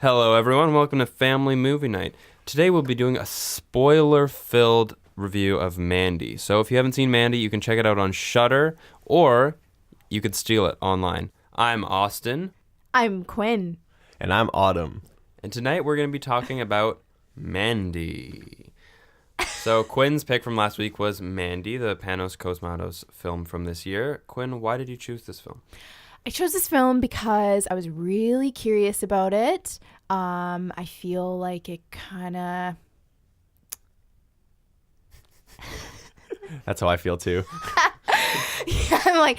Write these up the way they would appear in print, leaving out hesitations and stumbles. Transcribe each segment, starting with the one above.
Hello, everyone. Welcome to Family Movie Night. Today we'll be doing a spoiler-filled review of Mandy. So if you haven't seen Mandy, you can check it out on Shudder, or you could steal it online. I'm Austin. I'm Quinn. And I'm Autumn. And tonight we're going to be talking about Mandy. So Quinn's pick from last week was Mandy, the Panos Cosmatos film from this year. Quinn, why did you choose this film? I chose this film because I was really curious about it. I feel like it kind of... That's how I feel too. Yeah, I'm like,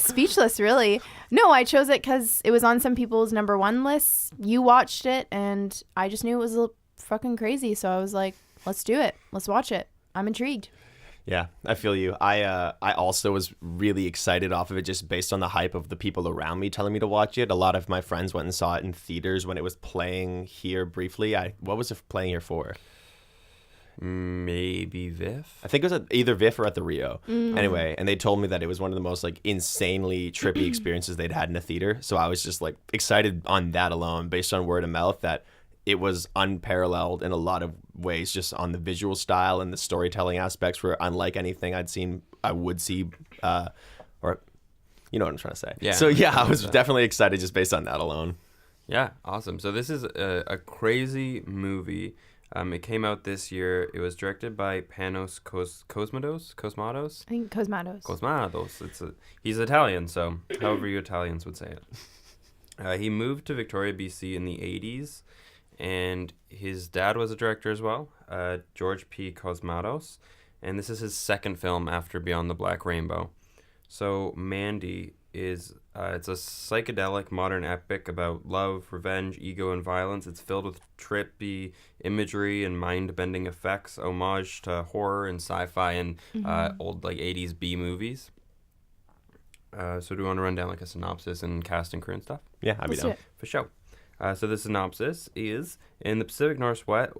speechless, really. No, I chose it because it was on some people's number one lists. You watched it, and I just knew it was fucking crazy. So I was like, let's do it. Let's watch it. I'm intrigued. Yeah, I feel you. I also was really excited off of it just based on the hype of the people around me telling me to watch it. A lot of my friends went and saw it in theaters when it was playing here briefly. What was it playing here for? Maybe VIF? I think it was at either VIF or at the Rio. Anyway, and they told me that it was one of the most insanely trippy experiences they'd had in a theater. So I was just excited on that alone based on word of mouth that it was unparalleled in a lot of ways, just on the visual style and the storytelling aspects were unlike anything I would see, or you know what I'm trying to say. Yeah. So yeah, I was definitely excited just based on that alone. Yeah, awesome. So this is a crazy movie. It came out this year. It was directed by Panos Cosmatos? I think Cosmatos. Cosmatos. He's Italian, so however you Italians would say it. He moved to Victoria, BC in the 80s. And his dad was a director as well, George P. Cosmatos, and this is his second film after Beyond the Black Rainbow. So Mandy is it's a psychedelic modern epic about love, revenge, ego, and violence. It's filled with trippy imagery and mind-bending effects, homage to horror and sci-fi and old 80s B movies. So do you want to run down a synopsis and cast and crew and stuff? Yeah, I'd be down. For sure. So the synopsis is in the Pacific Northwest.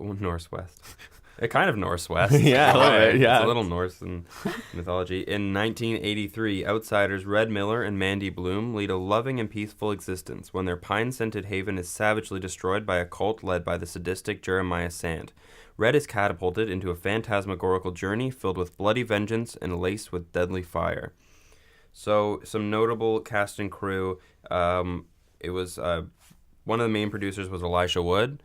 It kind of Northwest. Yeah, It's a little Norse in mythology. In 1983, outsiders Red Miller and Mandy Bloom lead a loving and peaceful existence when their pine-scented haven is savagely destroyed by a cult led by the sadistic Jeremiah Sand. Red is catapulted into a phantasmagorical journey filled with bloody vengeance and laced with deadly fire. So some notable cast and crew. It was... one of the main producers was Elisha Wood,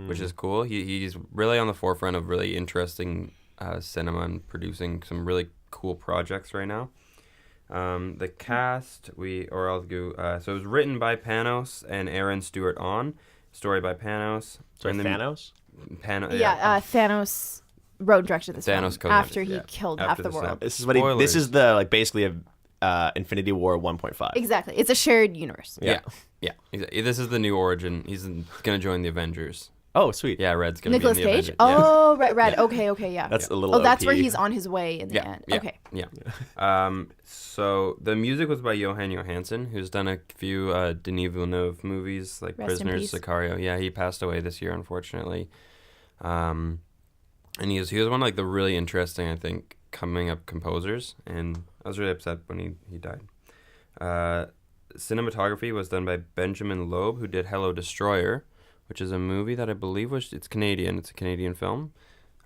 which is cool. He's really on the forefront of really interesting cinema and producing some really cool projects right now. The cast, so it was written by Panos and Aaron Stewart on, story by Panos. Sorry, Thanos? Thanos wrote and directed this Thanos film after he killed half the world. This is this is the basically a Infinity War 1.5. Exactly. It's a shared universe. Yeah. Exactly. This is the new origin. He's going to join the Avengers. Oh, sweet. Yeah, Red's going to be in the Nicolas Cage? Avengers. Oh, Red. Okay, yeah. That's a little that's OP. where he's on his way in the end. Okay. Yeah. So the music was by Johan Johansson, who's done a few Denis Villeneuve movies like Rest in Prisoners, peace. Sicario. Yeah, he passed away this year, unfortunately. And he was one of the really interesting, I think, coming up composers, and I was really upset when he died. Cinematography was done by Benjamin Loeb, who did Hello Destroyer, which is a movie that I believe it's Canadian. It's a Canadian film.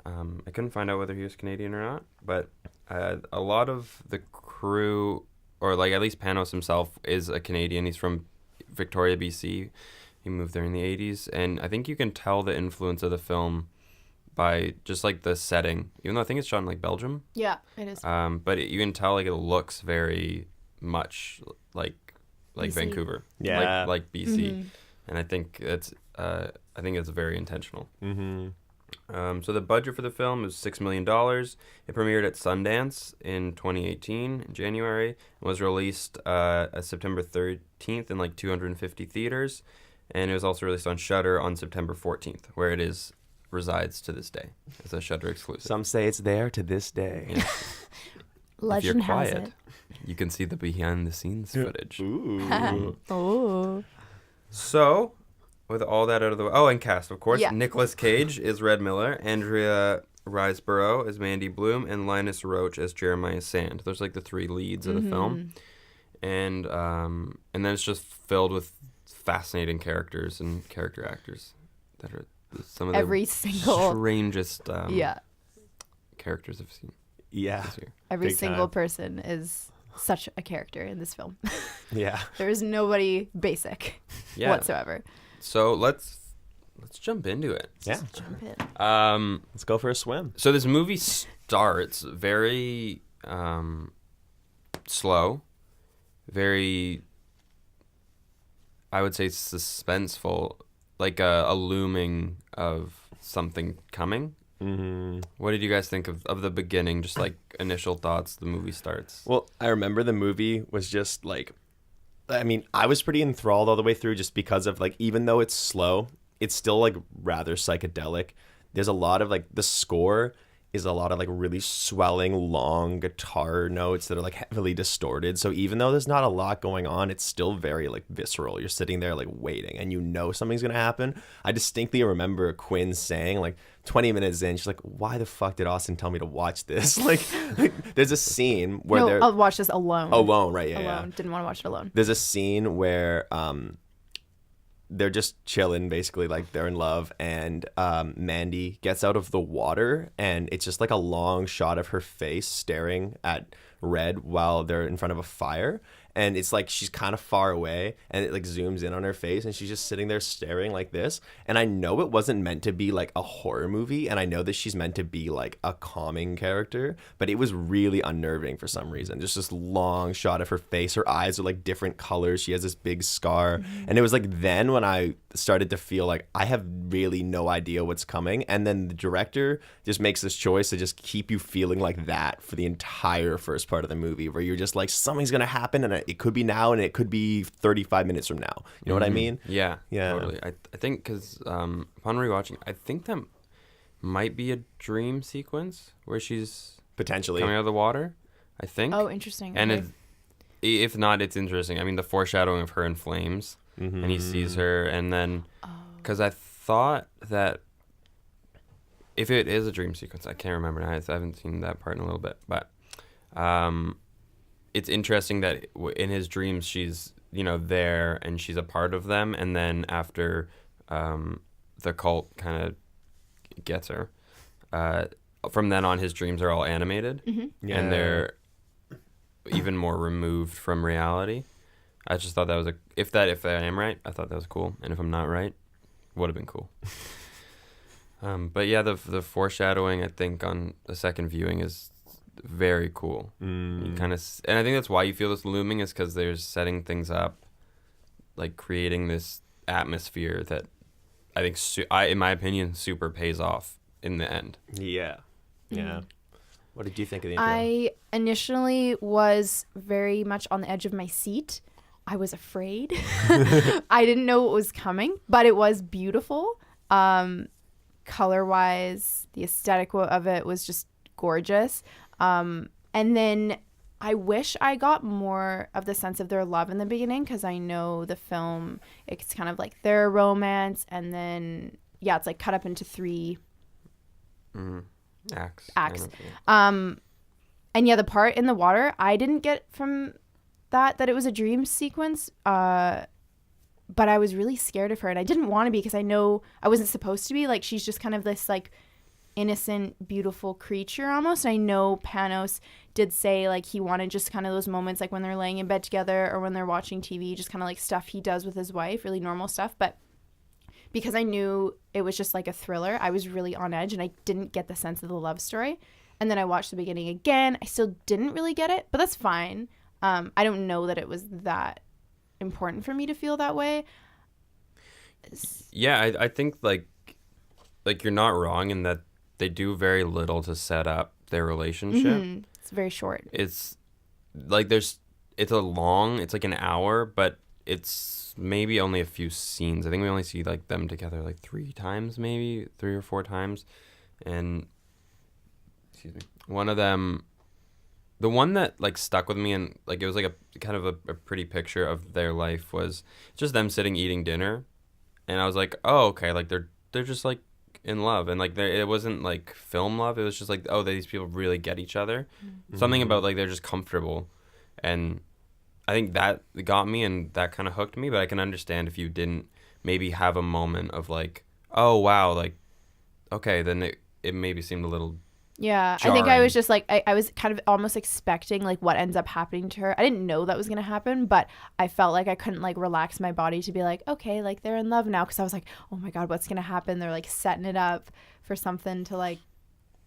I couldn't find out whether he was Canadian or not, but a lot of the crew, or at least Panos himself, is a Canadian. He's from Victoria, BC. He moved there in the 80s, and I think you can tell the influence of the film by just the setting, even though I think it's shot in Belgium. Yeah, it is. But you can tell it looks very much like BC. Vancouver. Yeah. Like BC. And I think it's very intentional. So the budget for the film was $6 million. It premiered at Sundance in 2018 in January and was released September 13th in 250 theaters, and it was also released on Shudder on September 14th, where it resides to this day. It's a Shudder exclusive. Some say it's there to this day. Yeah. Legend if you're has quiet, it. you can see the behind-the-scenes footage. Ooh. Oh. So, with all that out of the way... Oh, and cast, of course. Yeah. Nicolas Cage is Red Miller, Andrea Riseborough as Mandy Bloom, and Linus Roach as Jeremiah Sand. Those are the three leads of the film. And then it's just filled with fascinating characters and character actors that are some of Every the single strangest yeah. characters I've seen Yeah. this year. Every Big single time. person is such a character in this film. Yeah. There is nobody basic Yeah. whatsoever. So let's jump into it. Yeah. Jump in. Let's go for a swim. So this movie starts very slow, very, I would say, suspenseful, like a looming of something coming. Mm-hmm. What did you guys think of the beginning? Just like initial thoughts. The movie starts. Well, I remember the movie was just like, I mean, I was pretty enthralled all the way through just because of like, even though it's slow, it's still like rather psychedelic. There's a lot of like the score is a lot of like really swelling long guitar notes that are like heavily distorted. So even though there's not a lot going on, it's still very like visceral. You're sitting there like waiting and you know something's going to happen. I distinctly remember Quinn saying like 20 minutes in, she's like, why the fuck did Austin tell me to watch this? Like there's a scene where No, they're I'll watch this alone. alone, right? Yeah, Alone. yeah. Didn't want to watch it alone. There's a scene where they're just chilling, basically, like they're in love, and Mandy gets out of the water, and it's just like a long shot of her face staring at Red while they're in front of a fire. And it's like she's kind of far away, and it like zooms in on her face, and she's just sitting there staring like this. And I know it wasn't meant to be like a horror movie, and I know that she's meant to be like a calming character, but it was really unnerving for some reason. Just this long shot of her face. Her eyes are like different colors. She has this big scar. And it was like then when I started to feel like I have really no idea what's coming. And then the director just makes this choice to just keep you feeling like that for the entire first part of the movie, where you're just like, something's going to happen, and it could be now, and it could be 35 minutes from now. You know what I mean? Yeah, Yeah. totally. I think because upon rewatching, I think that might be a dream sequence where she's Potentially. coming out of the water. I think. Oh, interesting. And Okay. if not, it's interesting. I mean, the foreshadowing of her in flames, and he sees her, and then because I thought that if it is a dream sequence, I can't remember now. I haven't seen that part in a little bit, but it's interesting that in his dreams she's there and she's a part of them, and then after the cult kind of gets her, from then on his dreams are all animated, Yeah. and they're even more removed from reality. I just thought that was if I am right, I thought that was cool, and if I'm not right, would have been cool. But yeah, the foreshadowing, I think, on the second viewing is very cool. You kind of, and I think that's why you feel this looming, is because they're setting things up, like creating this atmosphere that I think, in my opinion, super pays off in the end. Yeah. Yeah. What did you think of the intro? I initially was very much on the edge of my seat. I was afraid. I didn't know what was coming, but it was beautiful. Color-wise, the aesthetic of it was just gorgeous. And then I wish I got more of the sense of their love in the beginning, because I know the film, it's kind of like their romance, and then, yeah, it's like cut up into 3 Acts. acts. kind of, yeah. And yeah, the part in the water, I didn't get from that it was a dream sequence. But I was really scared of her, and I didn't want to be, because I know I wasn't supposed to be. Like, she's just kind of this like innocent, beautiful creature almost. And I know Panos did say like he wanted just kind of those moments, like when they're laying in bed together or when they're watching TV, just kind of like stuff he does with his wife, really normal stuff. But because I knew it was just like a thriller, I was really on edge, and I didn't get the sense of the love story. And then I watched the beginning again. I still didn't really get it, but that's fine. I don't know that it was that important for me to feel that way. Yeah, I think like you're not wrong in that they do very little to set up their relationship. It's very short. It's like it's like an hour, but it's maybe only a few scenes. I think we only see like them together like 3 times, maybe 3 or 4 times. And excuse me, one of them, the one that like stuck with me, and like it was like a kind of a pretty picture of their life, was just them sitting eating dinner, and I was like, oh, okay, like they're just like in love, and like it wasn't like film love. It was just like, oh, these people really get each other. Something about like they're just comfortable, and I think that got me and that kind of hooked me. But I can understand if you didn't maybe have a moment of like, oh wow, like okay, then it maybe seemed a little. Yeah, jarring. I think I was just like, I was kind of almost expecting like what ends up happening to her. I didn't know that was going to happen, but I felt like I couldn't like relax my body to be like, okay, like they're in love now. Because I was like, oh my God, what's going to happen? They're like setting it up for something to like,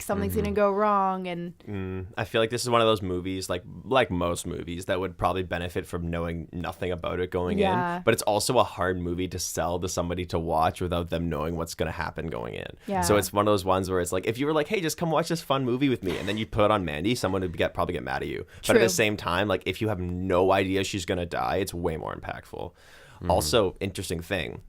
something's going to go wrong. And I feel like this is one of those movies, like most movies, that would probably benefit from knowing nothing about it going in. But it's also a hard movie to sell to somebody to watch without them knowing what's going to happen going in. Yeah. So it's one of those ones where it's like, if you were like, hey, just come watch this fun movie with me, and then you put on Mandy, someone would probably get mad at you. But at the same time, like if you have no idea she's going to die, it's way more impactful. Also, interesting thing.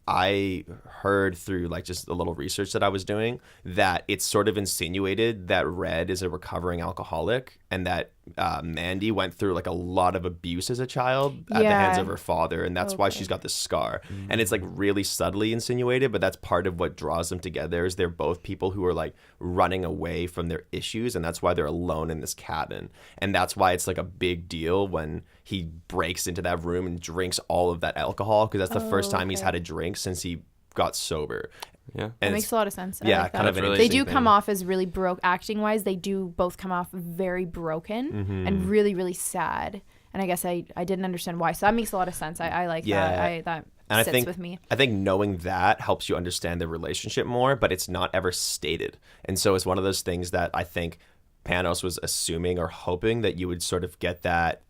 I heard through like just a little research that I was doing that it's sort of insinuated that Red is a recovering alcoholic and that Mandy went through like a lot of abuse as a child at the hands of her father, and that's why she's got this scar. And it's like really subtly insinuated, but that's part of what draws them together is they're both people who are like running away from their issues, and that's why they're alone in this cabin. And that's why it's like a big deal when he breaks into that room and drinks all of that alcohol, because that's the first time he's had a drink since he got sober. Yeah, that makes a lot of sense. Yeah, I like kind of. Really they do come off as really broke acting wise. They do both come off very broken and really, really sad. And I guess I didn't understand why. So that makes a lot of sense. I like that. That and sits with me. I think knowing that helps you understand the relationship more, but it's not ever stated. And so it's one of those things that I think Panos was assuming or hoping that you would sort of get that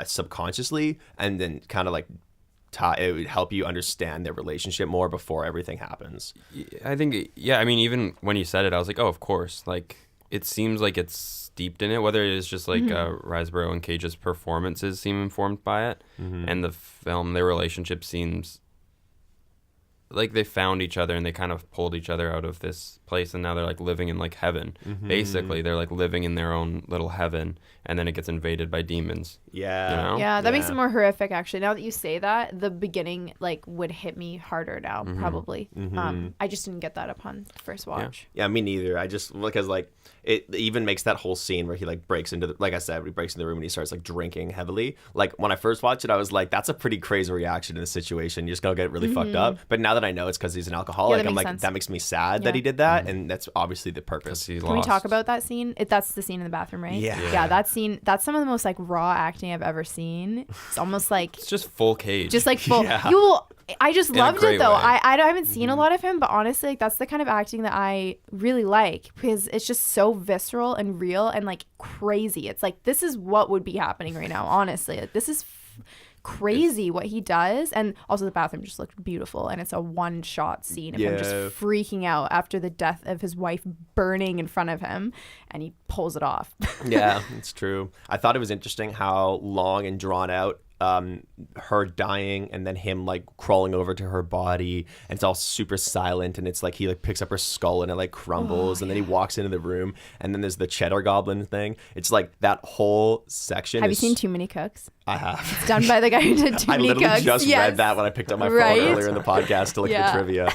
subconsciously, and then kind of like it would help you understand their relationship more before everything happens. I think, yeah, I mean, even when you said it, I was like, oh, of course. Like, it seems like it's steeped in it, whether it is just like Riseborough and Cage's performances seem informed by it, and the film, their relationship seems like they found each other and they kind of pulled each other out of this place, and now they're like living in like heaven. Basically, they're like living in their own little heaven, and then it gets invaded by demons. Yeah. You know? Yeah, that makes it more horrific, actually. Now that you say that, the beginning like would hit me harder now, probably. I just didn't get that upon first watch. Yeah, me neither. I just, because like it even makes that whole scene where he like breaks into the, like I said, he breaks into the room and he starts like drinking heavily. Like when I first watched it, I was like, that's a pretty crazy reaction in this situation. You're just gonna get really fucked up. But now that I know it's because he's an alcoholic, I'm like, that makes me sad that he did that, and that's obviously the purpose. Can we talk about that scene? That's the scene in the bathroom, right? Yeah. That scene, that's some of the most like raw acting I've ever seen. It's almost like it's just full Cage. Just like full. I just loved it though. I haven't seen a lot of him, but honestly, like that's the kind of acting that I really like, because it's just so visceral and real and like crazy. It's like, this is what would be happening right now. Honestly, like this is crazy what he does. And also the bathroom just looked beautiful, and it's a one shot scene of him just freaking out after the death of his wife burning in front of him, and he pulls it off. Yeah, it's true. I thought it was interesting how long and drawn out her dying, and then him like crawling over to her body, and it's all super silent, and it's like he like picks up her skull and it like crumbles, and then he walks into the room, and then there's the cheddar goblin thing. It's like that whole section. Have you seen Too Many Cooks? I have. It's done by the guy who did Too Many Cooks. I literally just read that when I picked up my phone earlier in the podcast to look at the trivia.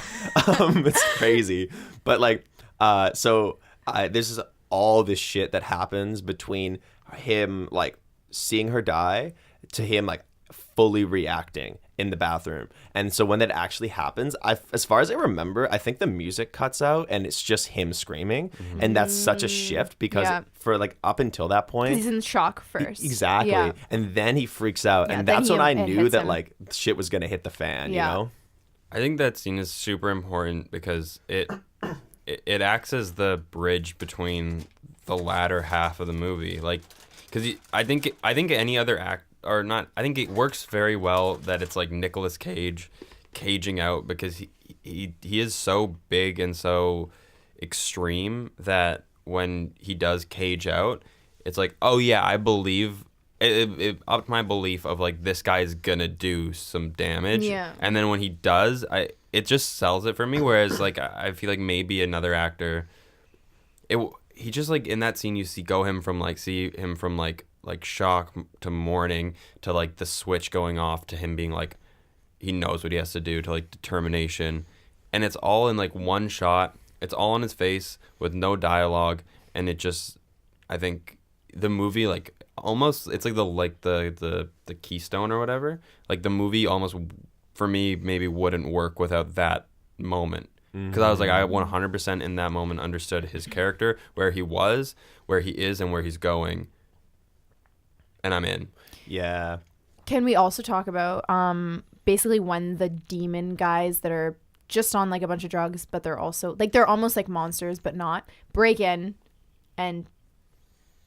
It's crazy, but like there's all this shit that happens between him like seeing her die to him like fully reacting in the bathroom. And so when that actually happens, as far as I remember, I think the music cuts out and it's just him screaming. And that's such a shift, because for like up until that point, he's in shock first. Exactly. And then he freaks out, and that's when I knew that like shit was gonna hit the fan. You know, I think that scene is super important because it acts as the bridge between the latter half of the movie. Like, because I think any other act, or not, I think it works very well that it's like Nicolas Cage caging out, because he is so big and so extreme that when he does cage out, it's like, oh yeah, I believe it upped my belief of like, this guy's gonna do some damage. And then when he does, it just sells it for me. Whereas like I feel like maybe another actor, he just like in that scene you see him from shock to mourning to like the switch going off to him being like, he knows what he has to do, to like determination, and it's all in like one shot. It's all on his face with no dialogue, and it just, I think the movie, like almost it's like the keystone or whatever. Like the movie almost for me maybe wouldn't work without that moment. Because I was like, I 100% in that moment understood his character, where he was, where he is, and where he's going. And I'm in. Yeah. Can we also talk about basically when the demon guys that are just on like a bunch of drugs, but they're also like they're almost like monsters, but not, break in, and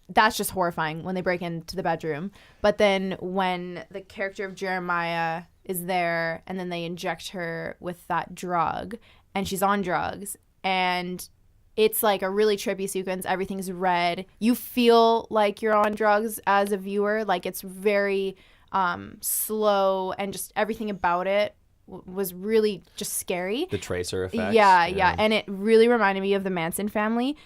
that's just horrifying when they break into the bedroom. But then when the character of Jeremiah is there, and then they inject her with that drug, and she's on drugs, and it's like a really trippy sequence. Everything's red. You feel like you're on drugs as a viewer. Like it's very slow, and just everything about it was really just scary. The tracer effect. Yeah. And it really reminded me of the Manson family.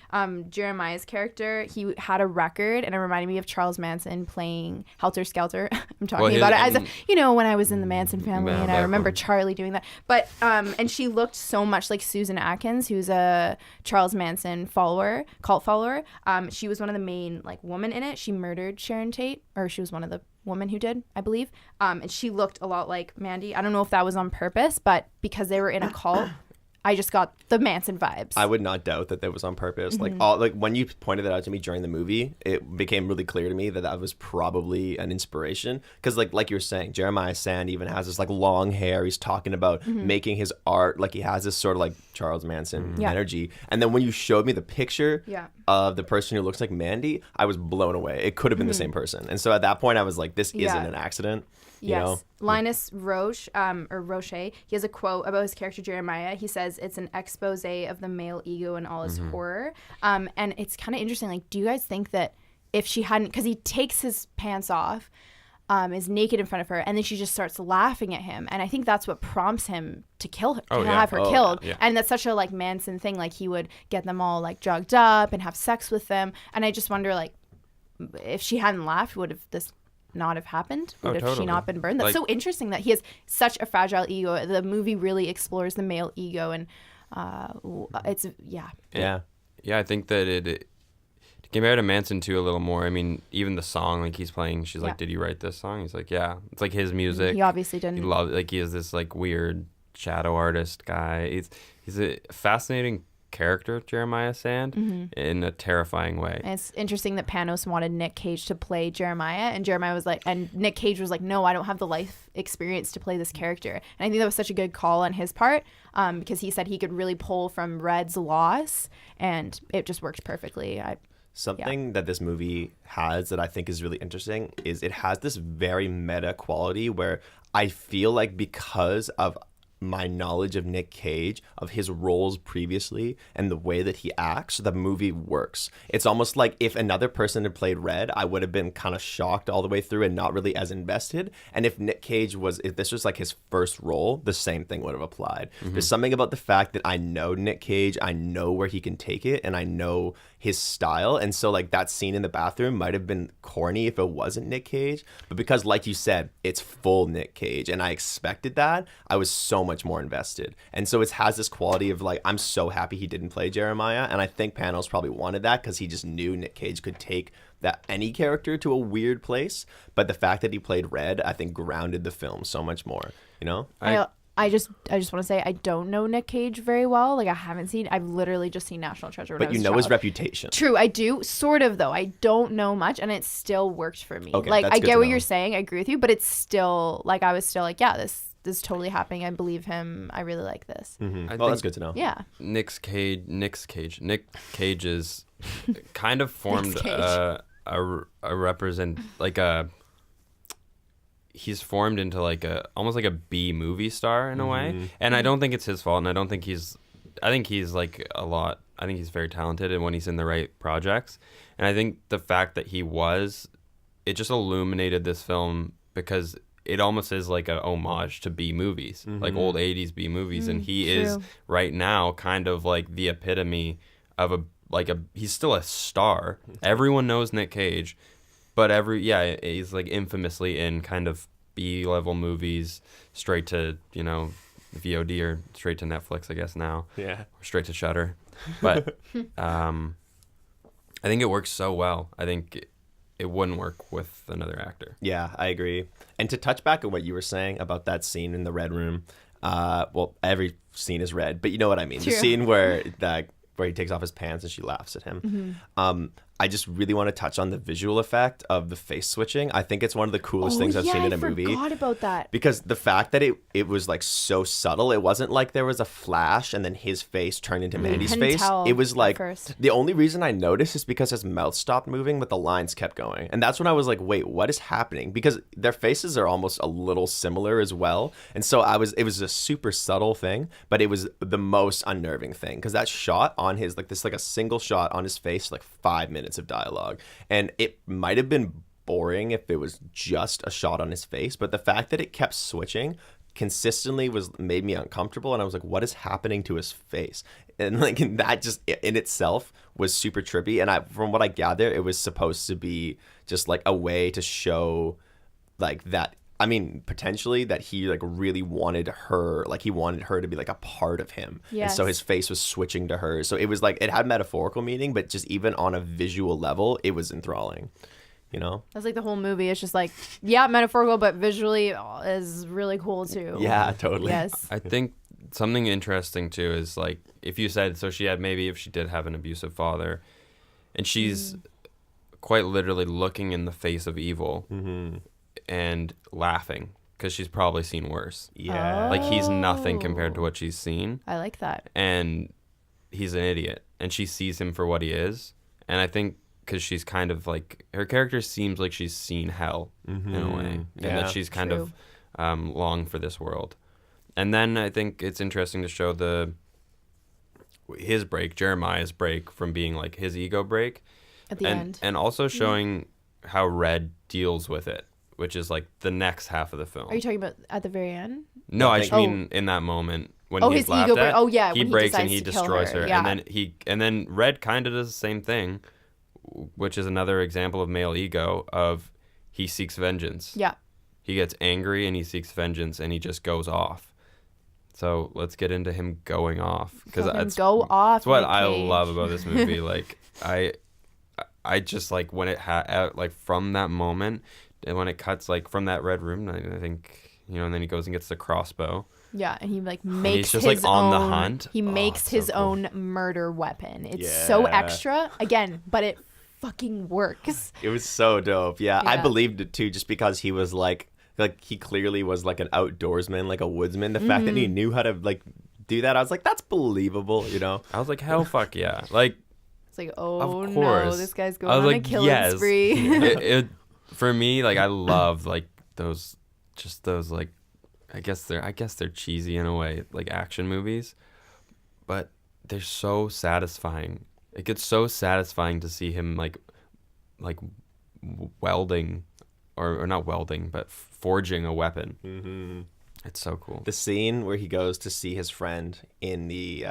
Jeremiah's character, he had a record, and it reminded me of Charles Manson playing Helter Skelter. I'm talking about it as when I was in the Manson family, and I remember Charlie doing that. But and she looked so much like Susan Atkins, who's a Charles Manson cult follower. She was one of the main like women in it. She murdered Sharon Tate, or she was one of the woman who did, I believe. And she looked a lot like Mandy. I don't know if that was on purpose, but because they were in a cult, I just got the Manson vibes. I would not doubt that was on purpose. Mm-hmm. Like when you pointed that out to me during the movie, it became really clear to me that was probably an inspiration. Because like you were saying, Jeremiah Sand even has this like long hair. He's talking about making his art. Like he has this sort of like Charles Manson energy. And then when you showed me the picture of the person who looks like Mandy, I was blown away. It could have been the same person. And so at that point, I was like, this isn't an accident. You know? Linus Roche, or Roche, he has a quote about his character Jeremiah. He says it's an expose of the male ego and all its horror. And it's kind of interesting. Like, do you guys think that if she hadn't, because he takes his pants off, is naked in front of her, and then she just starts laughing at him, and I think that's what prompts him to kill her, have her killed. Yeah. And that's such a like Manson thing. Like he would get them all like drugged up and have sex with them. And I just wonder, like, if she hadn't laughed, would have this not have happened? Would have she not been burned? That's like, so interesting that he has such a fragile ego. The movie really explores the male ego, and it's I think that it compared to Manson too a little more. I mean, even the song like he's playing, she's like, "Did you write this song?" He's like, "Yeah." It's like his music. He obviously didn't. He loved like he is this like weird shadow artist guy. He's a fascinating character, Jeremiah Sand, in a terrifying way. And it's interesting that Panos wanted Nick Cage to play Jeremiah, and Jeremiah was like, and Nick Cage was like, no, I don't have the life experience to play this character. And I think that was such a good call on his part, because he said he could really pull from Red's loss, and it just worked perfectly. Something that this movie has that I think is really interesting is it has this very meta quality where I feel like because of my knowledge of Nick Cage, of his roles previously, and the way that he acts, the movie works. It's almost like if another person had played Red, I would have been kind of shocked all the way through and not really as invested. And if this was like his first role, the same thing would have applied. There's something about the fact that I know Nick Cage, I know where he can take it, and I know his style. And so like that scene in the bathroom might have been corny if it wasn't Nick Cage, but because like you said, it's full Nick Cage, and I expected that, I was so much more invested. And so it has this quality of like, I'm so happy he didn't play Jeremiah, and I think Panos probably wanted that because he just knew Nick Cage could take that any character to a weird place. But the fact that he played Red, I think grounded the film so much more, you know? I just want to say I don't know Nick Cage very well. Like I've literally just seen National Treasure. But you know his reputation. True, I do. Sort of though. I don't know much, and it still worked for me. Okay, like I get what you're saying. I agree with you, but it's still like I was still like, yeah, this is totally happening. I believe him. I really like this. Well, that's good to know. Yeah. Nick Cage is kind of formed a represent like a. He's formed into like almost like a B movie star in a way, and I don't think it's his fault, and I think he's like a lot. I think he's very talented, and when he's in the right projects, and I think the fact that it just illuminated this film because it almost is like a homage to B movies, like old 80s B movies, and he is right now kind of like the epitome of he's still a star. Everyone knows Nick Cage. But he's like infamously in kind of B-level movies, straight to, VOD or straight to Netflix, I guess now. Yeah. Or straight to Shudder. But I think it works so well. I think it wouldn't work with another actor. Yeah, I agree. And to touch back on what you were saying about that scene in the red room, well, every scene is red, but you know what I mean. True. The scene where he takes off his pants and she laughs at him. I just really want to touch on the visual effect of the face switching. I think it's one of the coolest things I've seen in a movie. I forgot about that. Because the fact that it was like so subtle, it wasn't like there was a flash and then his face turned into Mandy's face. It was like the only reason I noticed is because his mouth stopped moving, but the lines kept going. And that's when I was like, wait, what is happening? Because their faces are almost a little similar as well. And so it was a super subtle thing, but it was the most unnerving thing. Because that shot on his, like this, like a single shot on his face, like 5 minutes of dialogue. And it might have been boring if it was just a shot on his face, but the fact that it kept switching consistently made me uncomfortable, and I was like, what is happening to his face? And like that just in itself was super trippy. And from what I gather, it was supposed to be just like a way to show like that, I mean, potentially that he like really wanted her, like he wanted her to be like a part of him. Yes. And so his face was switching to her. So it was like, it had metaphorical meaning, but just even on a visual level, it was enthralling, you know? That's like the whole movie. It's just like, yeah, metaphorical, but visually is really cool too. Yeah, totally. Yes. I think something interesting too is like, if you said, so if she did have an abusive father and she's quite literally looking in the face of evil, and laughing because she's probably seen worse. Yeah. Like he's nothing compared to what she's seen. I like that. And he's an idiot. And she sees him for what he is. And I think because she's kind of like, her character seems like she's seen hell in a way. And that she's kind of long for this world. And then I think it's interesting to show Jeremiah's break from being like his ego break. At the end. And also showing how Red deals with it, which is like the next half of the film. Are you talking about at the very end? No, I just mean in that moment when he's his laughed ego at. when he breaks and he decides to kill destroys her. Yeah. And then Red kind of does the same thing, which is another example of male ego of he seeks vengeance. Yeah. He gets angry and he seeks vengeance and he just goes off. So let's get into him going off, because that's what I love about this movie. Like I just like when it like from that moment. And when it cuts like from that red room, I think, you know, and then he goes and gets the crossbow. Yeah, and he like makes he's just his like on own, the hunt. He makes his own murder weapon. It's so extra, again, but it fucking works. It was so dope. Yeah, I believed it too, just because he was like he clearly was like an outdoorsman, like a woodsman. The fact that he knew how to like do that, I was like, that's believable, you know? I was like, hell fuck yeah. Like, it's like, oh of no, course. this guy's going on a killing spree. it for me, like I love like those like I guess they're cheesy in a way, like action movies, but they're so satisfying. It gets so satisfying to see him like welding or not welding, but forging a weapon. It's so cool. The scene where he goes to see his friend in the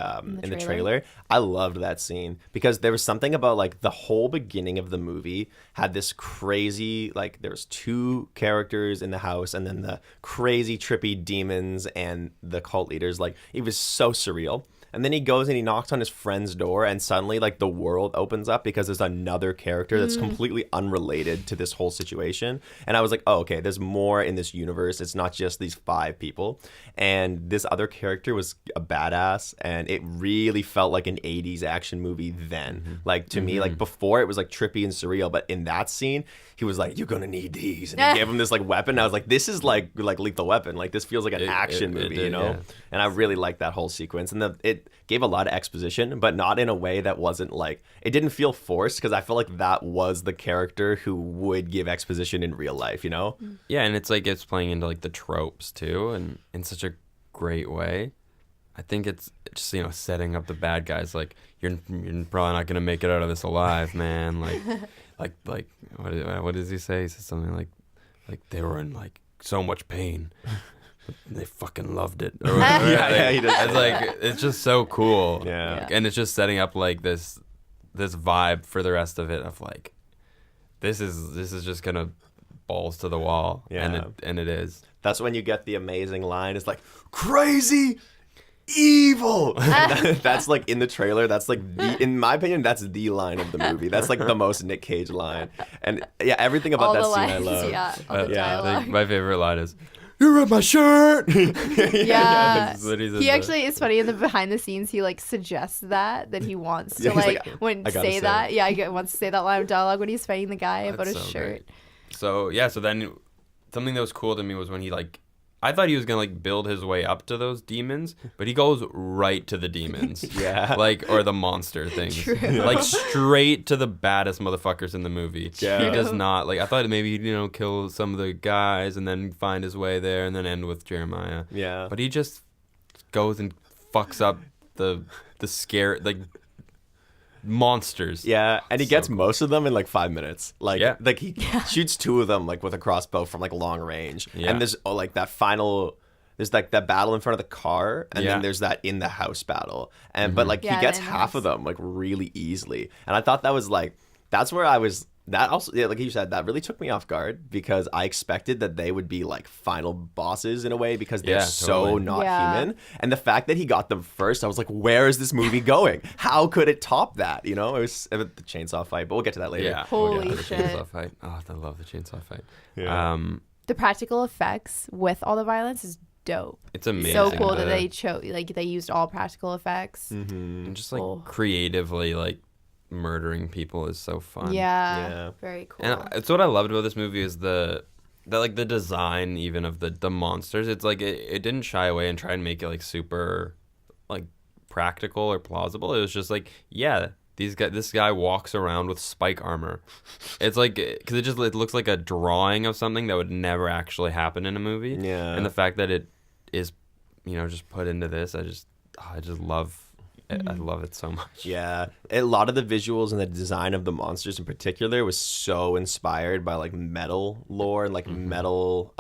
trailer, I loved that scene because there was something about like the whole beginning of the movie had this crazy, like there was two characters in the house and then the crazy trippy demons and the cult leaders. Like it was so surreal. And then he goes and he knocks on his friend's door and suddenly like the world opens up because there's another character that's completely unrelated to this whole situation. And I was like, oh, okay, there's more in this universe. It's not just these 5 people. And this other character was a badass and it really felt like an 80s action movie then. Like to me, like before it was like trippy and surreal, but in that scene, he was like, you're going to need these. And he gave him this like weapon. And I was like, this is like Lethal Weapon. Like this feels like an action movie, you know? Yeah. And I really liked that whole sequence. And it gave a lot of exposition, but not in a way that wasn't like, it didn't feel forced because I felt like that was the character who would give exposition in real life, you know? Yeah, and it's like it's playing into like the tropes too, and in such a great way. I think it's just, you know, setting up the bad guys like you're probably not gonna make it out of this alive, man. Like what does he say? He says something like they were in like so much pain. They fucking loved it. Or yeah, he does. It's like it's just so cool. Yeah. And it's just setting up like this vibe for the rest of it of like this is just gonna balls to the wall. Yeah. And it is. That's when you get the amazing line. It's like crazy. evil. That's like in the trailer. That's like in my opinion, that's the line of the movie. That's like the most Nick Cage line. And yeah, everything about that scene I love. Yeah, all the I dialogue. think my favorite line is, "You ripped my shirt." Yeah. That's what he says He there. actually, it's funny in the behind the scenes, he like suggests that he wants to Yeah, he's like, like, when I gotta say say that. it. Yeah, he wants to say that line of dialogue when he's fighting the guy about That's his so shirt. great. So yeah, so then something that was cool to me was when he like, I thought he was gonna like build his way up to those demons, but he goes right to the demons. Yeah. Like, or the monster things. True. Like straight to the baddest motherfuckers in the movie. Yeah. He does not like, I thought maybe he'd, kill some of the guys and then find his way there and then end with Jeremiah. Yeah. But he just goes and fucks up the scare, like, monsters. Yeah, and he So gets cool. most of them in like 5 minutes. Like, Yeah. like he shoots 2 of them like with a crossbow from like long range. Yeah. And there's like that final. There's like that battle in front of the car, and Yeah. then there's that in the house battle. And but like Yeah, he gets in the half of house. them like really easily. And I thought that was like that's where I was. That also, yeah, like you said, that really took me off guard because I expected that they would be like final bosses in a way because they're Yeah, so totally. not Yeah. human. And the fact that he got them first, I was like, where is this movie going? How could it top that? It was the chainsaw fight, but we'll get to that later. Yeah. Holy we'll get to the shit. chainsaw fight. Oh, I love the chainsaw fight. Yeah. The practical effects with all the violence is dope. It's amazing. So cool that The- they used all practical effects. and just like Oh. creatively like murdering people is so fun. Yeah, Yeah. very cool. And it's what I loved about this movie is the design even of the monsters. It's like it didn't shy away and try and make it like super like practical or plausible. It was just like, yeah, this guy walks around with spike armor. It's like, because it looks like a drawing of something that would never actually happen in a movie. Yeah. And the fact that it is, just put into this, I just love it. I love it so much. Yeah, a lot of the visuals and the design of the monsters in particular was so inspired by like metal lore and like metal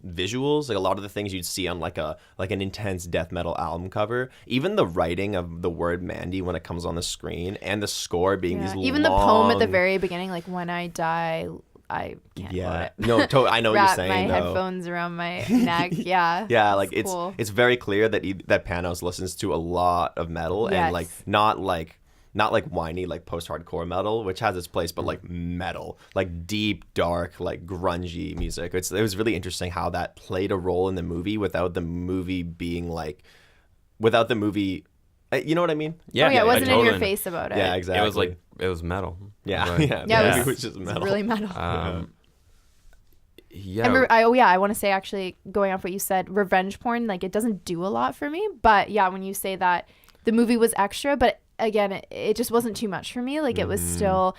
visuals. Like a lot of the things you'd see on like an intense death metal album cover. Even the writing of the word Mandy when it comes on the screen and the score being Yeah. these Even the poem at the long- very beginning, like when I die, I can't quote yeah it. no I know what you're Wrap saying my though. headphones around my neck. Yeah. Yeah, like it's cool. it's very clear that that Panos listens to a lot of metal and like Yes. not like whiny like post-hardcore metal, which has its place, but like metal, like deep, dark, like grungy music. It was really interesting how that played a role in the movie without the movie being like, without the movie, you know what I mean? Yeah, it wasn't in totally your know. face about it. Yeah, exactly. It was metal. Yeah, But- yeah, Yeah, the it movie was, was just it's metal. really metal. Yeah. I want to say actually going off what you said, revenge porn, like it doesn't do a lot for me. But yeah, when you say that the movie was extra, but again, it just wasn't too much for me. Like it was still,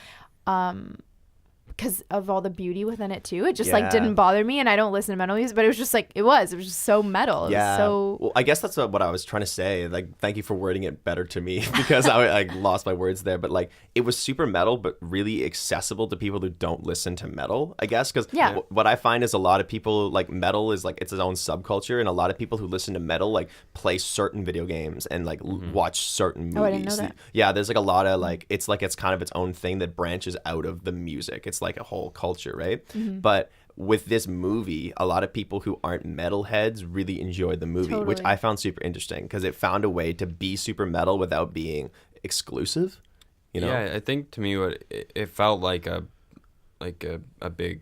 because of all the beauty within it too. It just like Yeah. didn't bother me, and I don't listen to metal music, but it was just like it was just so metal. It Yeah. was so Well, I guess that's what I was trying to say. Like, thank you for wording it better to me because I lost my words there. But like, it was super metal, but really accessible to people who don't listen to metal. I guess because Yeah. what I find is a lot of people like metal is like it's its own subculture, and a lot of people who listen to metal like play certain video games and like watch certain movies. Oh, I didn't know that. Yeah, there's like a lot of like it's kind of its own thing that branches out of the music. It's like a whole culture, right? But with this movie, a lot of people who aren't metalheads really enjoyed the movie, which Totally. I found super interesting because it found a way to be super metal without being exclusive. Yeah, I think to me what it felt like a big,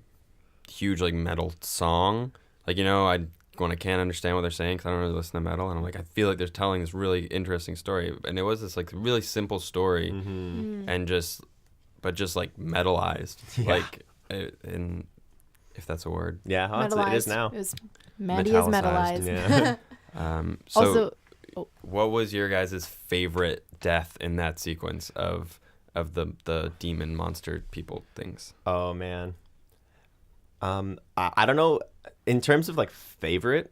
huge like metal song. Like when I can't understand what they're saying because I don't really listen to metal, and I'm like I feel like they're telling this really interesting story, and it was this like really simple story, and just like metalized, like in if that's a word. Yeah, it is now. It was Mandy is Metallicized, metalized. Yeah. So Also, what was your guys' favorite death in that sequence of the demon monster people things? Oh man. I don't know. In terms of like favorite,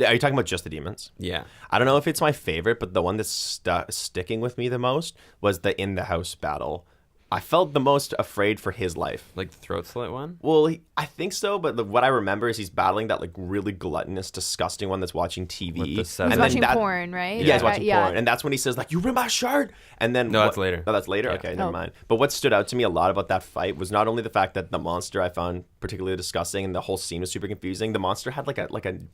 are you talking about just the demons? Yeah. I don't know if it's my favorite, but the one that's sticking with me the most was the in the house battle. I felt the most afraid for his life. Like the throat slit one? Well, I think so, but what I remember is he's battling that like really gluttonous, disgusting one that's watching TV. With the he's seven- watching porn, right? Yeah, he's watching yeah. porn, and that's when he says like, "You ripped my shirt," and then No, that's later. Oh, that's later. Yeah. Okay, never Oh. mind. But what stood out to me a lot about that fight was not only the fact that the monster I found particularly disgusting, and the whole scene was super confusing. The monster had like a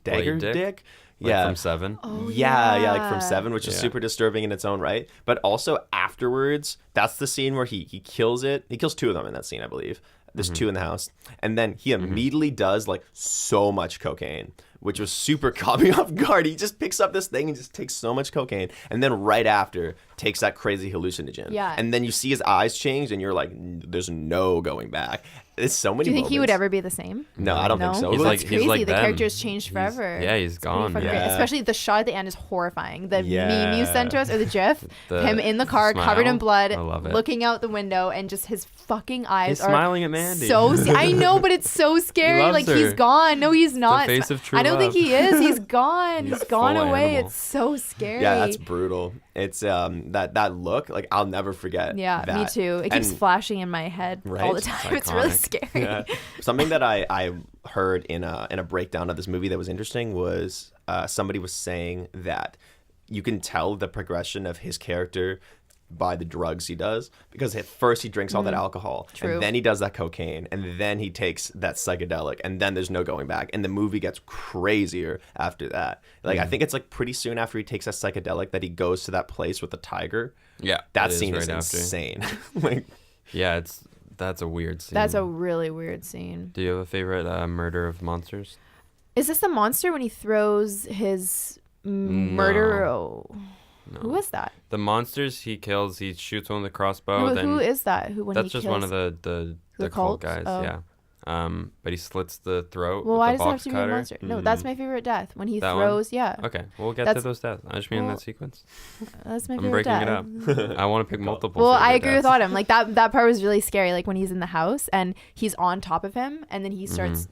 dagger Blade dick? dick. Yeah. From Seven. Oh, yeah, like from Seven, which is Yeah. super disturbing in its own right. But also afterwards, that's the scene where he kills it. He kills two of them in that scene, I believe. There's two in the house. And then he immediately does like so much cocaine, which was super caught me off guard. He just picks up this thing and just takes so much cocaine. And then right after takes that crazy hallucinogen. Yeah. And then you see his eyes change and you're like, there's no going back. It's so many Do you think he would moments. ever be the same? No, I don't think so. He's Well, like- that's he's crazy. like The them. character's changed forever. He's It's pretty gone. fucking Yeah. great. Especially the shot at the end is horrifying. The Yeah. meme you sent to us, or the GIF, The him in the car, smile. covered in blood, I love it. looking out the window, and just his fucking eyes He's are smiling at Mandy. I know, but it's so scary. loves Like he's her. gone. No, he's not. face of true I don't think love. he is. He's gone. He's gone full away. animal. It's so scary. Yeah, that's brutal. It's that look, like I'll never forget. Yeah, me that. too. It keeps And- flashing in my head all Right? the It's time. It's really iconic. scary. Yeah. Something that I heard in a breakdown of this movie that was interesting was somebody was saying that you can tell the progression of his character by the drugs he does, because at first he drinks all that alcohol True. and then he does that cocaine and then he takes that psychedelic and then there's no going back, and the movie gets crazier after that. Like I think it's like pretty soon after he takes that psychedelic that he goes to that place with the tiger. Yeah. That it scene right is after. insane. Like Yeah, that's a weird scene. That's a really weird scene. Do you have a favorite murder of monsters? Is this the monster when he throws his murder? Oh. No. Who is that? The monsters he kills, he shoots one with a crossbow. Who, then who is that? Who when that's he just kills? one of the cult cults? guys. Oh. Yeah. But he slits the throat Well, with why the does it have box to be a cutter. monster? No, that's my favorite death when he That one? throws. Yeah, Okay, we'll get to That's- those deaths. I just mean in well, that sequence. that's my I'm favorite breaking death. it up. I want to pick multiple. Well, I favorite agree with deaths. Autumn. Like that part was really scary. Like when he's in the house and he's on top of him, and then he starts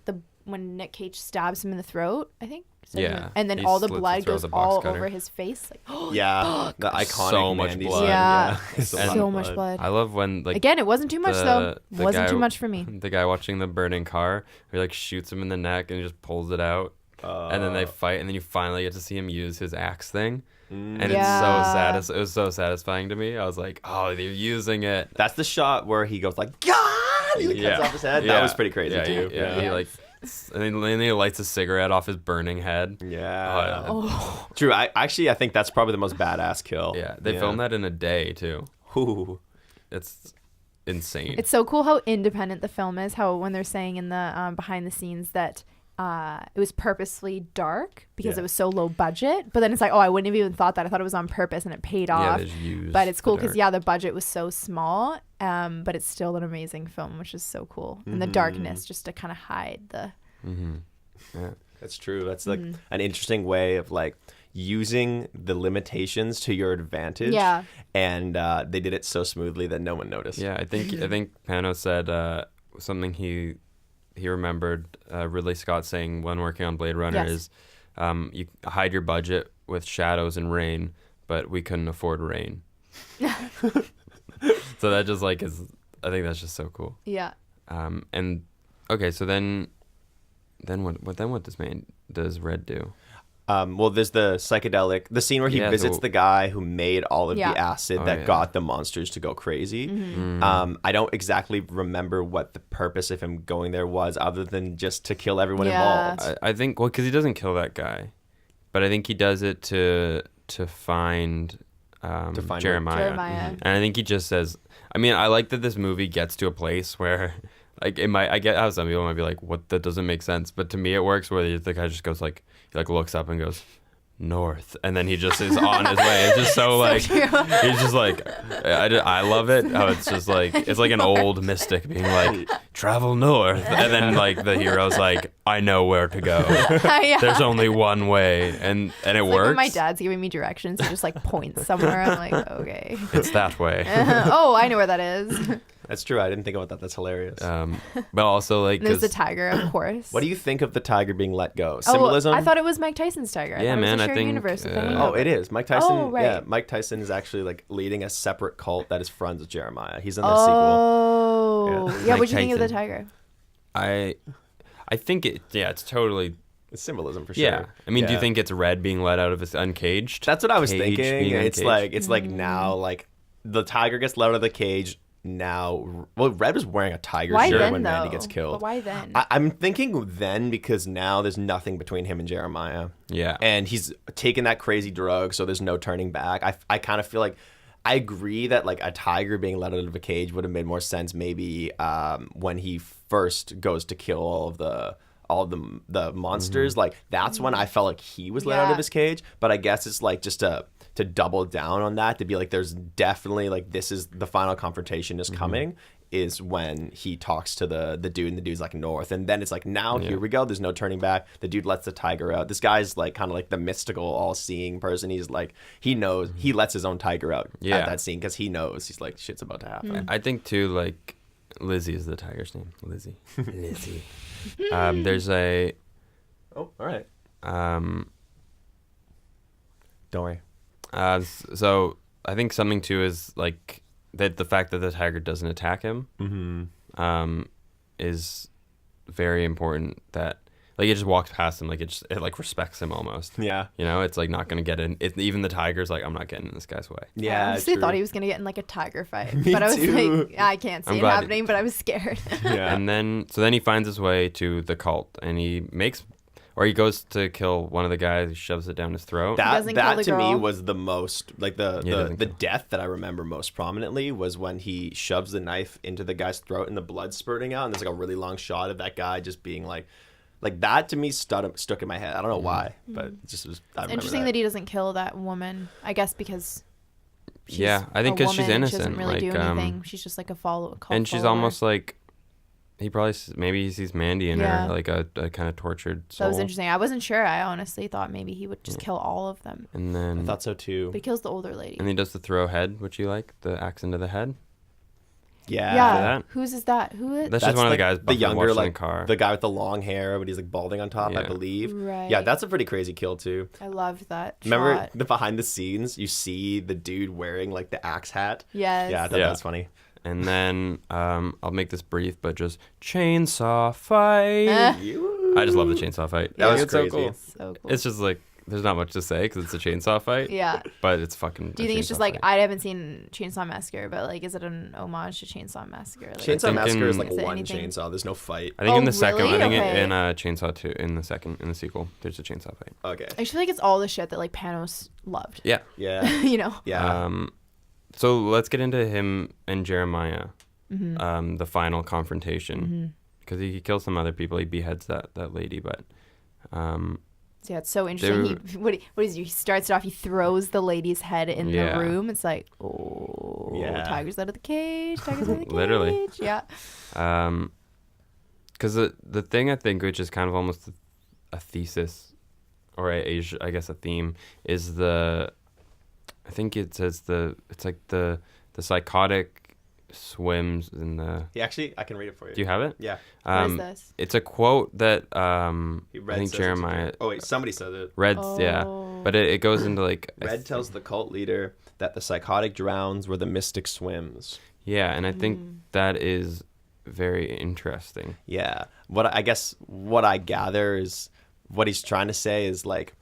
when Nick Cage stabs him in the throat, I think. Yeah, And then he all the slits the blood throat goes with a box all cutter. over his face. Like, yeah, the iconic So much Mandy blood. scene. Yeah. It's a lot so of much blood. I love when like Again, it wasn't too much though. the Wasn't guy- too much for me. the guy watching the burning car, he like shoots him in the neck and he just pulls it out, and then they fight, and then you finally get to see him use his axe thing, and it's Yeah. so it was so satisfying to me. I was like, oh, they're using it. That's the shot where he goes like, God! He like, cuts off his head. That was pretty crazy yeah, too. Yeah, he like, and then he lights a cigarette off his burning head. Yeah. Oh, True. I think that's probably the most badass kill. Yeah, they filmed that in a day too. Ooh. It's insane. it's so cool how independent the film is. How when they're saying in the behind the scenes that it was purposely dark because Yeah. it was so low budget. But then it's like, oh, I wouldn't have even thought that. I thought it was on purpose and it paid yeah, off. they just used But it's cool the because dark. the budget was so small, but it's still an amazing film, which is so cool. And the Mm-hmm. darkness just to kind of hide the. Yeah. That's true. That's like an interesting way of like using the limitations to your advantage. Yeah. And they did it so smoothly that no one noticed. Yeah, I think Panos said something he remembered Ridley Scott saying when working on Blade Runner Yes. is you hide your budget with shadows and rain, but we couldn't afford rain. So that just like is, I think that's just so cool. Yeah. And okay, so then what does Red do? Well, there's the psychedelic, the scene where he Yeah, visits so- the guy who made all of Yeah. the acid Oh, that yeah. got the monsters to go crazy. I don't exactly remember what the purpose of him going there was, other than just to kill everyone Yeah. involved. I think because he doesn't kill that guy, but I think he does it to find find Jeremiah. Jeremiah. And I think he just says, I mean, I like that this movie gets to a place where, like, it might, I get how some people might be like, what, that doesn't make sense. But to me, it works where the guy just goes, like, he, like, looks up and goes, north. And then he just is on his way. It's just so, like, true. he's just, like, I love it. How it's just, like, it's like an old mystic being like, travel north. And then, like, the hero's like, I know where to go. Yeah. There's only one way. And it Like works. when my dad's giving me directions, he just like points somewhere. I'm like, okay. It's that way. Oh, I know where that is. That's true. I didn't think about that. That's hilarious. But also, like, And there's the 'cause- tiger, of course. What do you think of the tiger being let go? Symbolism? Oh, I thought it was Mike Tyson's tiger. Yeah, I thought it was man, a I shared think, universe with him. Oh, it is. Mike Tyson. Oh, right. Yeah, Mike Tyson is actually like leading a separate cult that is friends with Jeremiah. He's in the sequel. Oh, yeah. Mike What'd you think of the Tyson. tiger? I think it's totally. It's symbolism for sure. Yeah. I mean, do you Yeah. think it's Red being let out of his uncaged? That's what I was Cage thinking. being It's uncaged? like now like the tiger gets let out of the cage. now. Well, Red was wearing a tiger Why shirt then, when though? Mandy gets killed. But why then? I'm thinking then because now there's nothing between him and Jeremiah. Yeah. And he's taken that crazy drug, so there's no turning back. I kind of feel like I agree that like a tiger being let out of a cage would have made more sense maybe when he first goes to kill all of the monsters. Like that's when I felt like he was let out of his cage. But I guess it's like just to double down on that, to be like there's definitely like this is the final confrontation is coming, is when he talks to the dude and the dude's like north, and then it's like now here we go, there's no turning back. The dude lets the tiger out. This guy's like kind of like the mystical all-seeing person. He's like he knows, he lets his own tiger out at that scene because he knows he's like shit's about to happen. I think too, like Lizzie is the tiger's name. Lizzie. There's a All right, don't worry. So I think something too is like that the fact that the tiger doesn't attack him is very important. That like it just walks past him, like it like respects him almost. Yeah, you know, it's like not gonna get in. Even the tiger's like, I'm not getting in this guy's way. yeah. I honestly thought he was gonna get in like a tiger fight, Me but I was too. like, I can't see I'm it glad happening, but I was scared. Yeah. And then he finds his way to the cult, and he goes to kill one of the guys. He shoves it down his throat. That doesn't kill the to me girl. was the most like the death that I remember most prominently was when he shoves the knife into the guy's throat and the blood spurting out, and there's like a really long shot of that guy just being like that to me stuck in my head. I don't know why, but it just was. I remember Interesting that he doesn't kill that woman. I guess because she's I think because she's woman, innocent. She doesn't really like, do anything. She's just like a cult and she's follower. almost like he sees Mandy in her, like a kind of tortured soul. That was interesting. I wasn't sure. I honestly thought maybe he would just kill all of them. And then I thought so too. But he kills the older lady. And he does the throw head, which you like, the axe into the head. Yeah. that? Whose is that? Who is? That's just one of the guys. the younger, like in the car. the guy with the long hair, but he's like balding on top, I Yeah. believe. Right. Yeah, that's a pretty crazy kill too. I loved that. Remember shot. the behind the scenes? You see the dude wearing like the axe hat. Yes. Yeah, I thought that was funny. And then I'll make this brief, but just chainsaw fight. I just love the chainsaw fight. That was It's crazy. so cool. So cool. It's just like there's not much to say because it's a chainsaw fight. Yeah. But it's fucking. Do you think it's just like I haven't seen Chainsaw Massacre, but like is it an homage to Chainsaw Massacre? Like, Chainsaw Massacre is like Is it one anything? chainsaw. There's no fight. I think Oh, in the second, really? I think Okay. in Chainsaw 2, in the sequel, there's a chainsaw fight. Okay. I just feel like it's all the shit that like Panos loved. Yeah. Yeah. You know. Yeah. So let's get into him and Jeremiah, the final confrontation, because he kills some other people. He beheads that lady, but So yeah, it's so interesting. What is he starts it off. He throws the lady's head in the room. It's like, oh, tiger's out of the cage. Tiger's out of the cage. Literally. Yeah. Because the thing I think, which is kind of almost a thesis, or I guess a theme, is I think it says it's like the psychotic swims in the. Yeah, actually, I can read it for you. Do you have it? Yeah. What is this? It's a quote that I Red think says Jeremiah. Oh wait, somebody said it. Red's yeah, but it goes into like Red tells the cult leader that the psychotic drowns where the mystic swims. Yeah, and I think that is very interesting. Yeah. What I gather is what he's trying to say is like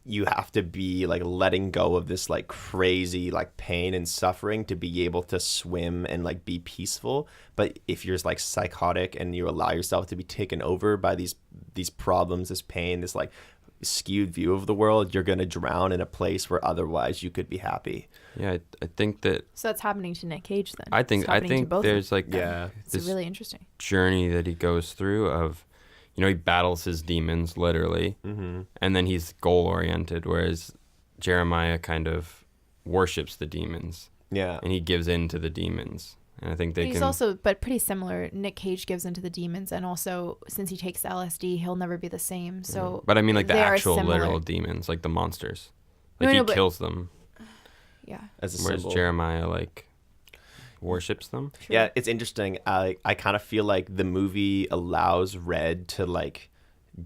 you have to be like letting go of this like crazy like pain and suffering to be able to swim and like be peaceful. But if you're like psychotic and you allow yourself to be taken over by these problems, this pain, this like skewed view of the world, you're going to drown in a place where otherwise you could be happy. Yeah, I think that. So that's happening to Nick Cage then. I It's think happening to both of there's them. like It's this really interesting. journey that he goes through of, he battles his demons literally, and then he's goal oriented, whereas Jeremiah kind of worships the demons. Yeah. And he gives in to the demons. And I think they He's also, but pretty similar. Nick Cage gives into the demons, and also since he takes LSD, he'll never be the same. So, but I mean, like the they are actual similar. literal demons, like the monsters. Like No, he but- kills them, Yeah. As a whereas symbol. Jeremiah like worships them. Yeah, it's interesting. I kind of feel like the movie allows Red to like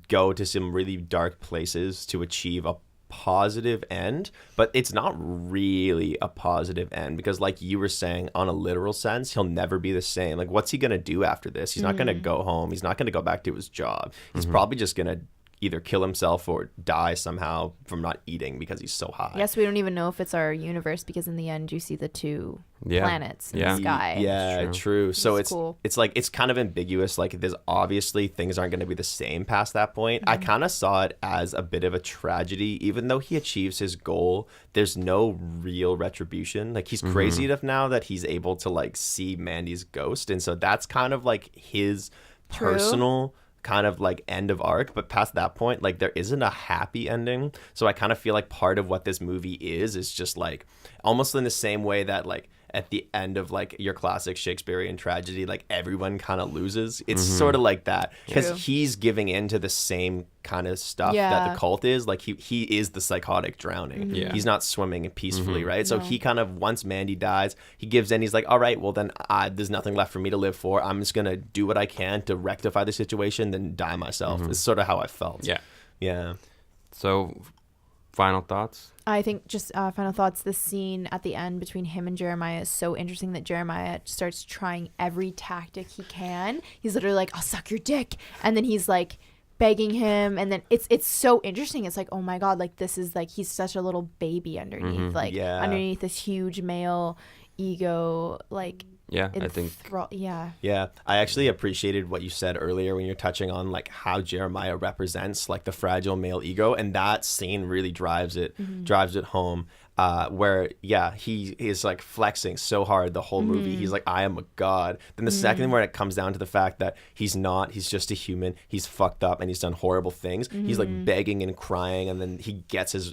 go to some really dark places to achieve a positive end, but it's not really a positive end because like you were saying, on a literal sense, he'll never be the same. Like what's he going to do after this? He's not going to go home. He's not going to go back to his job. He's probably just going to either kill himself or die somehow from not eating because he's so high. I guess we don't even know if it's our universe because in the end you see the two planets in the sky. Yeah, true. So it's cool. it's like it's kind of ambiguous. Like there's obviously things aren't going to be the same past that point. I kind of saw it as a bit of a tragedy. Even though he achieves his goal, there's no real retribution. Like he's crazy enough now that he's able to like see Mandy's ghost, and so that's kind of like his personal kind of like end of arc. But past that point, like there isn't a happy ending. So I kind of feel like part of what this movie is just like almost in the same way that like at the end of like your classic Shakespearean tragedy, like everyone kind of loses. It's sort of like that because he's giving in to the same kind of stuff that the cult is. Like he is the psychotic drowning. He's not swimming peacefully, right? So he kind of, once Mandy dies, he gives in. He's like, all right, well then there's nothing left for me to live for. I'm just gonna do what I can to rectify the situation, then die myself. It's sort of how I felt. Yeah. So, final thoughts? I think just final thoughts. This scene at the end between him and Jeremiah is so interesting that Jeremiah starts trying every tactic he can. He's literally like, I'll suck your dick. And then he's like begging him. And then it's so interesting. It's like, oh my God, like this is like, he's such a little baby underneath, underneath this huge male ego, like. Yeah, I think. Yeah, I actually appreciated what you said earlier when you're touching on like how Jeremiah represents like the fragile male ego, and that scene really drives it home. Where he is like flexing so hard the whole movie. He's like, I am a god. Then the second where it comes down to the fact that he's not, he's just a human. He's fucked up and he's done horrible things. He's like begging and crying, and then he gets his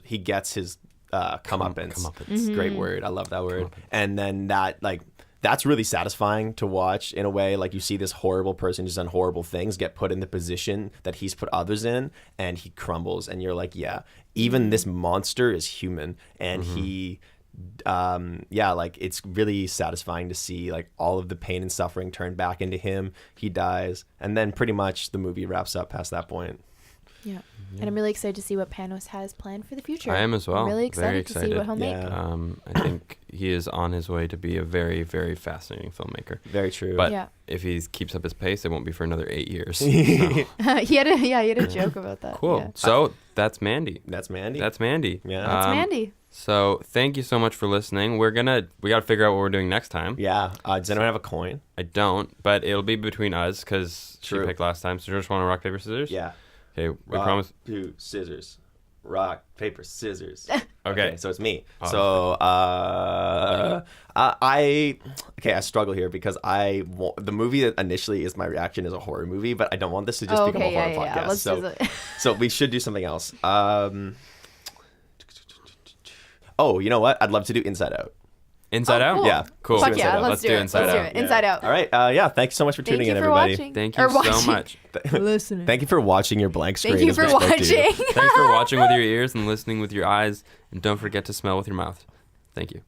comeuppance. Great word. I love that word. And then that like. That's really satisfying to watch in a way. Like you see this horrible person who's done horrible things get put in the position that he's put others in, and he crumbles, and you're like, yeah, even this monster is human, and he like it's really satisfying to see like all of the pain and suffering turn back into him. He dies, and then pretty much the movie wraps up past that point. Yeah. And I'm really excited to see what Panos has planned for the future. I am as well. I'm really excited to see what he'll make. I think he is on his way to be a very, very fascinating filmmaker. Very true. But if he keeps up his pace, it won't be for another 8 years. So. he had a joke about that. Cool. Yeah. So that's Mandy. That's Mandy. Yeah. That's Mandy. So thank you so much for listening. We got to figure out what we're doing next time. Yeah. Does anyone have a coin? I don't, but it'll be between us because she picked last time. So you just want to rock, paper, scissors? Yeah. Okay, we promise. Paper, scissors. Rock, paper, scissors. Okay. So it's me. So I struggle here because the movie that initially is my reaction is a horror movie, but I don't want this to just become a horror podcast. So we should do something else. You know what? I'd love to do Inside Out. Inside Out? Cool. Yeah. Cool. Fuck yeah, let's do Inside Out. Do it. Inside Out. All right. Thanks so much for tuning in, everybody. Thank you so much. Listening. Thank you for watching your blank screen. Thank you for watching. Thanks for watching with your ears and listening with your eyes. And don't forget to smell with your mouth. Thank you.